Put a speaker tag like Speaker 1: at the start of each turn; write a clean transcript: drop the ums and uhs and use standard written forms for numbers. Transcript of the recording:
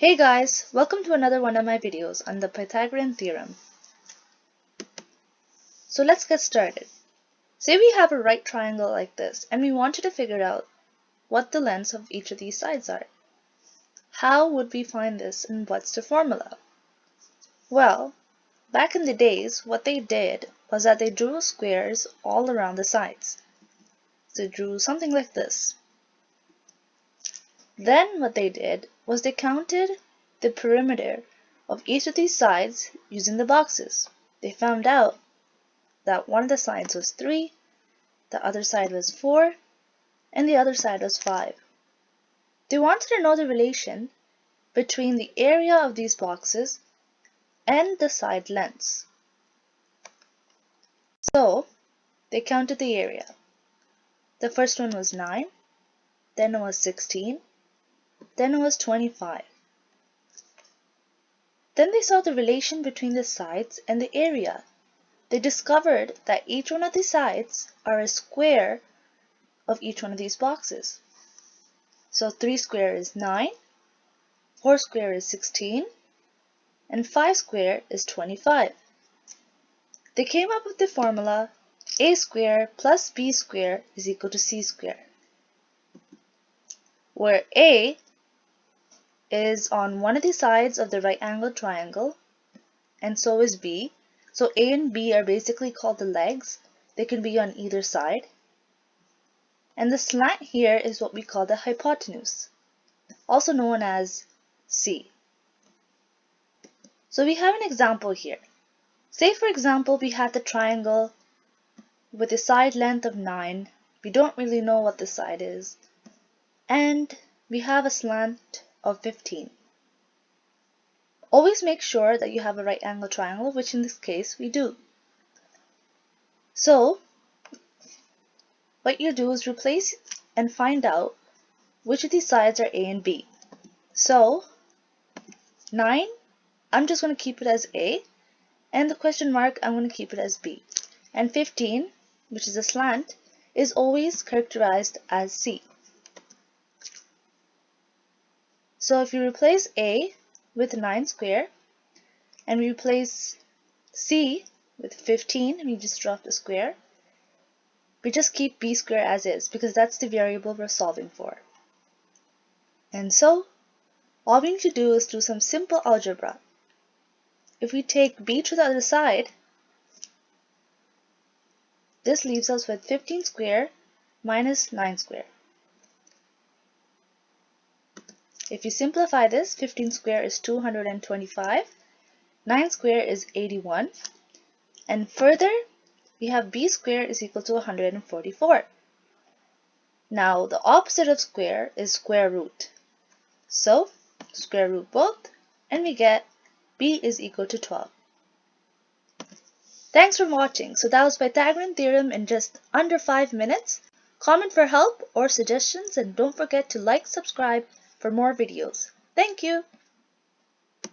Speaker 1: Hey guys, welcome to another one of my videos on the Pythagorean Theorem. So let's get started. Say we have a right triangle like this and we wanted to figure out what the lengths of each of these sides are. How would we find this and what's the formula? Well, back in the days what they did was that they drew squares all around the sides. So they drew something like this. Then what they did was they counted the perimeter of each of these sides using the boxes. They found out that one of the sides was 3, the other side was 4, and the other side was 5. They wanted to know the relation between the area of these boxes and the side lengths. So they counted the area. The first one was 9, then it was 16, then it was 25. Then they saw the relation between the sides and the area. They discovered that each one of the sides are a square of each one of these boxes. So 3 square is 9, 4 square is 16, and 5 square is 25. They came up with the formula a square plus b square is equal to c square, where a is on one of the sides of the right angled triangle, and so is b. So a and b are basically called the legs. They can be on either side. And the slant here is what we call the hypotenuse, also known as c. So we have an example here. Say for example we had the triangle with a side length of 9. We don't really know what the side is. And we have a slant of 15. Always make sure that you have a right angle triangle, which in this case we do. So what you do is replace and find out which of these sides are A and B. So 9, I'm just going to keep it as A, and the question mark, I'm going to keep it as B. And 15, which is a slant, is always characterized as C. So if you replace A with 9 square, and we replace C with 15, and we just drop the square, we just keep b square as is, because that's the variable we're solving for. And so, all we need to do is do some simple algebra. If we take b to the other side, this leaves us with 15 square minus 9 square. If you simplify this, 15 square is 225, 9 square is 81, and further, we have b square is equal to 144. Now, the opposite of square is square root. So, square root both, and we get b is equal to 12. Thanks for watching. So that was Pythagorean Theorem in just under 5 minutes. Comment for help or suggestions, and don't forget to like, subscribe for more videos. Thank you.